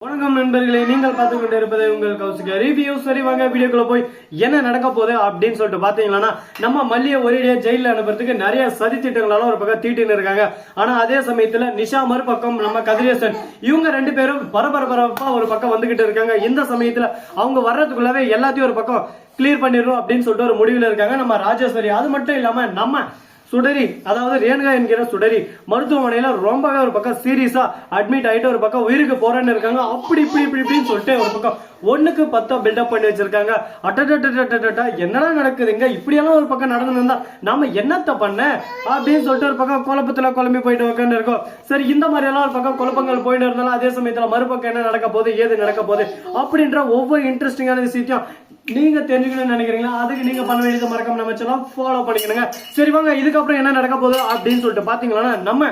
வணக்கம் நண்பர்களே, நீங்கள் பார்த்து கொண்டு இருப்பது உங்கள் கௌசிகா ரிவ்யூ. சரி வாங்க வீடியோக்குள்ள போய் என்ன நடக்க போகுது அப்படின்னு சொல்லிட்டு பாத்தீங்கன்னா, நம்ம மல்லியை ஒரேடியா ஜெயில அனுப்புறதுக்கு நிறைய சதி திட்டங்களால ஒரு பக்கம் தீட்டின்னு இருக்காங்க. ஆனா அதே சமயத்துல நிஷா மறுபக்கம் நம்ம கதிரேசன் இவங்க ரெண்டு பேரும் பரபரப்பா ஒரு பக்கம் வந்துகிட்டு இருக்காங்க. இந்த சமயத்துல அவங்க வர்றதுக்குள்ளவே எல்லாத்தையும் ஒரு பக்கம் கிளியர் பண்ணிடுறோம் அப்படின்னு சொல்லிட்டு ஒரு முடிவுல இருக்காங்க நம்ம ராஜேஸ்வரி. அது மட்டும் இல்லாம நம்ம சுடரி, அதாவது ரேணுகா என்கிற சுடரி மருத்துவமனையில ரொம்பவே ஒரு பக்கம் சீரியஸா அட்மிட் ஆயிட்டு ஒரு பக்கம் உயிருக்கு போறேன்னு இருக்காங்க. அப்படி இப்படின்னு சொல்லிட்டு ஒரு பக்கம் 1க்கு 10 பில்டப் பண்ணி வச்சிருக்காங்க. அட்டா என்னடா நடக்குதுங்க, இப்படியெல்லாம் ஒரு பக்கம் நடந்துருந்தா நாம என்னத்த பண்ண அப்படின்னு சொல்லிட்டு ஒரு பக்கம் குழப்பத்துல குழம்பி போயிட்டு உட்காந்து இருக்கோம். சரி, இந்த மாதிரி எல்லாம் ஒரு பக்கம் குழப்பங்கள் போயிட்டு இருந்தாலும் அதே சமயத்துல மறுபக்கம் என்ன நடக்க போகுது, ஏது நடக்க போகுது அப்படின்ற ஒவ்வொரு இன்ட்ரெஸ்டிங்கான விஷயத்தையும் நீங்க தெரிஞ்சுக்கணும்னு நினைக்கிறீங்களா? அதுக்கு நீங்க பண்ண வேண்டியது மறக்காம நம்ம சேனலை ஃபாலோ பண்ணிக்கணுங்க. சரி வாங்க, இதுக்கப்புறம் என்ன நடக்க போகுது அப்படின்னு சொல்லிட்டு பாத்தீங்கன்னா, நம்ம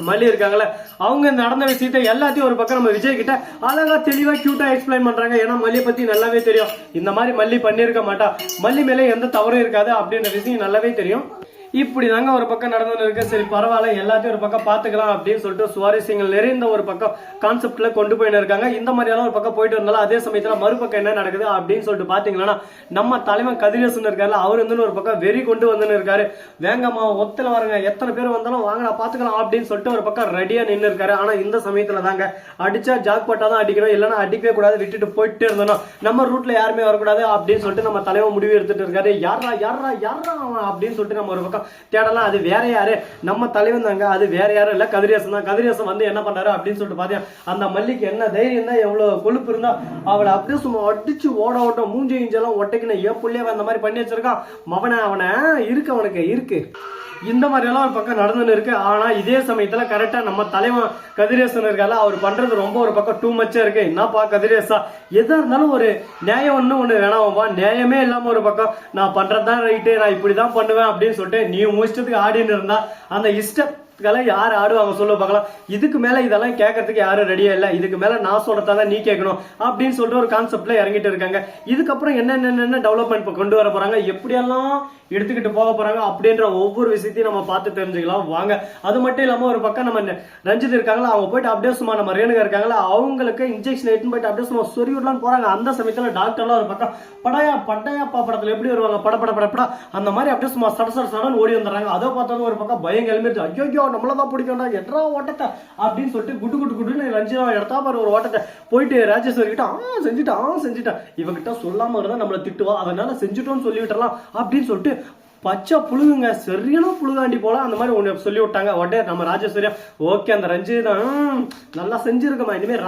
மல்லி இருக்காங்களே அவங்க நடந்த விஷயத்த எல்லாத்தையும் ஒரு பக்கம் நம்ம விஜய் கிட்ட அழகா தெளிவா கியூட்டா எக்ஸ்பிளைன் பண்றாங்க. ஏன்னா மல்லியை பத்தி நல்லாவே தெரியும், இந்த மாதிரி மல்லி பண்ணிருக்க மாட்டா, மல்லி மேல எந்த தவறும் இருக்காது அப்படின்ற விஷயம் நல்லாவே தெரியும். இப்படி தாங்க ஒரு பக்கம் நடந்து இருக்கு. சரி பரவாயில்ல, எல்லாத்தையும் ஒரு பக்கம் பாத்துக்கலாம் அப்படின்னு சொல்லிட்டு சுவாரஸ்யங்கள் நிறைந்த ஒரு பக்கம் கான்செப்ட்ல கொண்டு போயின்னு இருக்காங்க. இந்த மாதிரி எல்லாம் ஒரு பக்கம் போயிட்டு இருந்தாலும் அதே சமயத்துல மறுபக்கம் என்ன நடக்குது அப்படின்னு சொல்லிட்டு பாத்தீங்கன்னா, நம்ம தலைவன் கதிரேசன் இருக்காரு, அவர் வந்து ஒரு பக்கம் வெறி கொண்டு வந்துன்னு இருக்காரு. வேங்கம்மா ஒத்தல வரங்க, எத்தனை பேர் வந்தாலும் வாங்கடா பாத்துக்கலாம் அப்படின்னு சொல்லிட்டு ஒரு பக்கம் ரெடியா நின்று இருக்காரு. ஆனா இந்த சமயத்துல தாங்க அடிச்சா ஜாக் பட்டா தான் அடிக்கணும், இல்லைன்னா அடிக்கவே கூடாது, விட்டுட்டு போயிட்டே இருந்தோம், நம்ம ரூட்ல யாருமே வரக்கூடாது அப்படின்னு சொல்லிட்டு நம்ம தலைவன் முடிவு எடுத்துட்டு இருக்காரு. யாரா அப்படின்னு சொல்லிட்டு நம்ம ஒரு பக்கம் தேடலாம். அது வேற யாரு, நம்ம தலைவன் தாங்க, அது வேற யாரும் இல்ல, கதிரேசன் தான். கதிரேசன் வந்து என்ன பண்றாரு அப்படின்னு சொல்லிட்டு பாத்தீங்க, அந்த மல்லிக்கு என்ன தைரியம் தான், எவ்வளவு கொழுப்பு இருந்தா அவளை அப்படியே சும்மா அடிச்சு ஓட மூஞ்சி இஞ்செல்லாம் ஒட்டைக்குன்னு ஏன் புள்ளைய அந்த மாதிரி பண்ணி வச்சிருக்கான். அவனை இருக்கு, அவனுக்கு இருக்கு. இந்த மாதிரி எல்லாம் ஒரு பக்கம் நடந்துன்னு இருக்கு. ஆனா இதே சமயத்துல கரெக்டா நம்ம தலைவன் கதிரேசன் இருக்கால, அவர் பண்றது ரொம்ப ஒரு பக்கம் டூ மச்சா இருக்கு. என்னப்பா கதிரேசா, எதா இருந்தாலும் ஒரு நியாயம் ஒண்ணு வேணாம்ப்பா, நியாயமே இல்லாம ஒரு பக்கம் நான் பண்றதுதான் ரைட்டு, நான் இப்படிதான் பண்ணுவேன் அப்படின்னு சொல்லிட்டு நீ இஷ்டத்துக்கு ஆடின்னு இருந்தா அந்த யார் ஆடுவாங்க சொல்ல பார்க்கலாம். இதுக்கு மேல இதெல்லாம் கேட்கறதுக்கு யாரும் ரெடியா இல்ல, இதுக்கு மேல நான் சொல்றதான் நீ கேட்கணும் அப்படின்னு சொல்லிட்டு ஒரு கான்செப்ட்ல இறங்கிட்டு இருக்காங்க. இதுக்கப்புறம் என்ன டெவலப்மெண்ட் கொண்டு வர போறாங்க, எப்படியெல்லாம் எடுத்துக்கிட்டு போக போறாங்க அப்படின்ற ஒவ்வொரு விஷயத்தையும் நம்ம பார்த்து தெரிஞ்சுக்கலாம் வாங்க. அது மட்டும் இல்லாம ஒரு பக்கம் நம்ம ரஞ்சித் இருக்காங்களா, அவங்க போயிட்டு அப்படியே சும்மா நம்ம ரேணுகா இருக்காங்களா, அவங்களுக்கு இன்ஜெக்ஷன் எடுத்து போயிட்டு அப்படியே சும்மா சொறி விடலான்னு போறாங்க. அந்த சமயத்துல டாக்டர்லாம் ஒரு பக்கம் படையா படத்துல எப்படி வருவாங்க, படப்படா அந்த மாதிரி அப்படியே சும்மா சடன் ஓடி வந்துடுறாங்க. அதை பார்த்தாலும் ஒரு பக்கம் பயம் கிளம்பிடுச்சு. ஐயோ நம்மளதான் பிடிக்கண்டா, எட்ரா ஓட்டத்தை அப்படின்னு சொல்லிட்டு குட்டுன்னு ரஞ்சிதா எடுத்தா பாரு ஒரு ஓட்டத்தை போயிட்டு ராஜேஸ்வரி கிட்ட செஞ்சுட்டான் இவகிட்ட சொல்லாம இருந்தா நம்மள திட்டுவா, அதனால செஞ்சுட்டோம்னு சொல்லிவிட்டலாம் அப்படின்னு சொல்லிட்டு பச்சை புழுகுங்க, சரியான புழுகாண்டி போல அந்த மாதிரி ஒண்ணு சொல்லி விட்டாங்க. உடனே நம்ம ராஜேஸ்வரியா ஓகே, அந்த ரஞ்சிதான் நல்லா செஞ்சிருக்கமா, இனிமே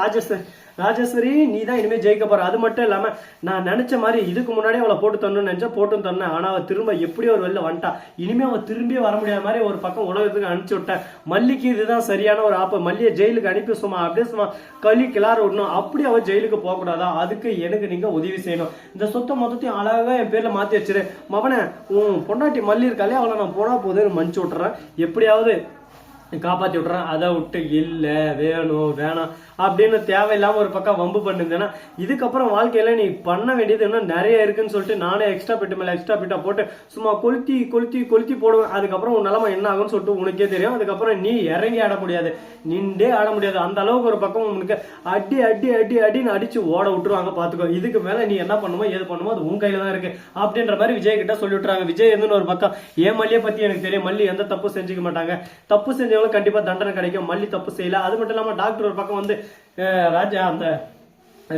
ராஜேஸ்வரி நீ தான் இனிமே ஜெயிக்க போற. அது மட்டும் இல்லாம நான் நினைச்ச மாதிரி இதுக்கு முன்னாடி அவளை போட்டு தரணும்னு நினைச்சா போட்டும் தரேன், ஆனா அவ திரும்ப எப்படியோ ஒரு வெளில வந்துட்டா, இனிமே அவன் திரும்பியே வர முடியாத மாதிரி ஒரு பக்கம் உலகத்துக்கு அனுப்பிச்சு விட்டேன். மல்லிக்கு இதுதான் சரியான ஒரு ஆப்பு, மல்லியை ஜெயிலுக்கு அனுப்பி சும்மா அப்படியே சும்மா கிளார விடணும், அப்படி அவ ஜெயிலுக்கு போக கூடாதா, அதுக்கு எனக்கு நீங்க உதவி செய்யணும், இந்த சொத்தை மொத்தத்தையும் அழகா என் பேர்ல மாத்தி வச்சிரு, மவனை உன் பொண்டாட்டி மல்லி இருக்காலே அவளை நான் போனா போதுன்னு மன்னிச்சு விட்டுறேன், எப்படியாவது காப்பாத்தி விட்டுறேன். அதை விட்டு இல்ல வேணாம் அப்படின்னு தேவையில்லாம ஒரு பக்கம் வம்பு பண்ணுங்கன்னா, இதுக்கப்புறம் வாழ்க்கையில நீ பண்ண வேண்டியது இன்னும் நிறைய இருக்குன்னு சொல்லிட்டு நானே எக்ஸ்ட்ரா பிட்டு மேல எக்ஸ்ட்ரா பிட்டா போட்டு சும்மா கொளுத்தி போடுவேன். அதுக்கப்புறம் உன் நிலைமை என்ன ஆகும்னு சொல்லிட்டு உனக்கே தெரியும். அதுக்கப்புறம் நீ இறங்கி ஆட முடியாது, நின்றே ஆட முடியாது, அந்த அளவுக்கு ஒரு பக்கம் உனக்கு அடின்னு அடிச்சு ஓட விட்டுருவாங்க. பாத்துக்கோ, இதுக்கு மேல நீ என்ன பண்ணுமோ ஏது பண்ணுமோ அது உன் கையில தான் இருக்கு அப்படின்ற மாதிரி விஜய் கிட்ட சொல்லி விட்டுறாங்க. விஜய் எதுன்னு ஒரு பக்கம் ஏன் மல்லியை பத்தி எனக்கு தெரியும், மல்லி எந்த தப்பு செஞ்சுக்க மாட்டாங்க, தப்பு செஞ்சவங்களுக்கு கண்டிப்பா தண்டனை கிடைக்கும், மல்லி தப்பு செய்யல. அது மட்டும் இல்லாம டாக்டர் ஒரு பக்கம் வந்து ராஜா அந்த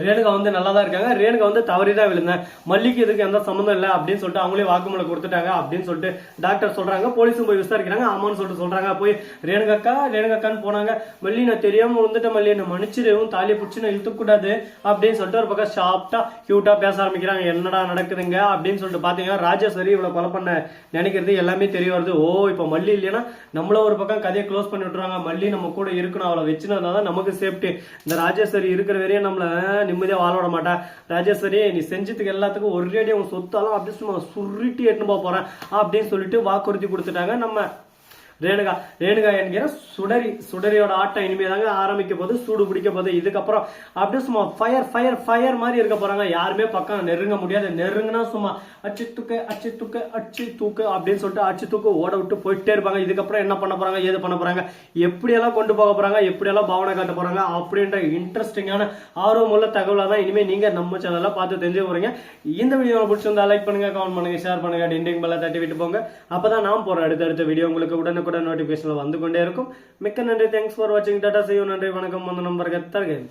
ரேணுகா வந்து நல்லா தான் இருக்காங்க, ரேணுகா வந்து தவறிதான் விழுந்தேன், மல்லிக்கு இதுக்கு எந்த சம்மந்தம் இல்லை அப்படின்னு சொல்லிட்டு அவங்களே வாக்குமூலம் கொடுத்துட்டாங்க அப்படின்னு சொல்லிட்டு டாக்டர் சொல்றாங்க. போலீஸும் போய் விசாரிக்கிறாங்க, ஆமான்னு சொல்லிட்டு சொல்றாங்க. போய் ரேணுகாக்கான்னு போனாங்க. மல்லி நான் தெரியாம விழுந்துட்ட, மல்லி என்ன மன்னிச்சிடும், தாலியை பிடிச்சி நான் இழுத்துக்கூடாது அப்படின்னு சொல்லிட்டு ஒரு பக்கம் ஷாப்டா கியூட்டா பேச ஆரம்பிக்கிறாங்க. என்னடா நடக்குதுங்க அப்படின்னு சொல்லிட்டு பாத்தீங்கன்னா, ராஜேஸ்வரி இவ்வளவு கொலை பண்ண நினைக்கிறது எல்லாமே தெரிய வருது. ஓ இப்ப மல்லி இல்லைன்னா நம்மள ஒரு பக்கம் கதையை க்ளோஸ் பண்ணி விட்டுருவாங்க, மல்லி நம்ம கூட இருக்கணும், அவளை வச்சுதான் நமக்கு சேஃப்டி, இந்த ராஜேஸ்வரி இருக்கிற வரையும் நம்மள நிம்மதியா வாழ விட மாட்டா. ராஜேஸ்வரி நீ செஞ்சதுக்கு எல்லாத்துக்கும் ஒரேடியா உன் சொத்தாலும் அப்படி சும்மா சுருட்டி எட்டுன்னு போக போறேன் அப்படின்னு சொல்லிட்டு வாக்குறுதி கொடுத்துட்டாங்க நம்ம ரேணுகா என்கிற சுடரியோட ஆட்டம் இனிமே தாங்க ஆரம்பிக்க போது, சூடு பிடிக்க போது. இதுக்கப்புறம் அப்படியே சும்மா ஃபயர் மாதிரி இருக்க போறாங்க. யாருமே பக்கம் நெருங்க முடியாது. நெருங்கினா சும்மா அச்சு தூக்கு அப்படின்னு சொல்லிட்டு அச்சு தூக்கு ஓட விட்டு போயிட்டே இருப்பாங்க. இதுக்கப்புறம் என்ன பண்ண போறாங்க, ஏது பண்ண போறாங்க, எப்படியெல்லாம் கொண்டு போக போறாங்க, எப்படியெல்லாம் பாவனை காட்ட போறாங்க அப்படின்ற இன்ட்ரெஸ்டிங்கான ஆர்வமுள்ள தகவலா தான் இனிமே நீங்க நம்ம சேனல்ல பார்த்து தெரிஞ்சு போறீங்க. இந்த வீடியோ பிடிச்சிருந்தா லைக் பண்ணுங்க, கமெண்ட் பண்ணுங்க, ஷேர் பண்ணுங்க, டிண்டிங் பெல்ல தட்டி விட்டு போங்க. அப்பதான் நான் போற அடுத்த வீடியோ உங்களுக்கு உடனுக்குடன் நோட்டிபிகேஷன்ல வந்து கொண்டே இருக்கும். மிக்க நன்றி. தேங்க்ஸ் ஃபார் வாட்சிங். Tata, see you. நன்றி, வணக்கம். வந்து நம்பருக்கு தருகிறேன்.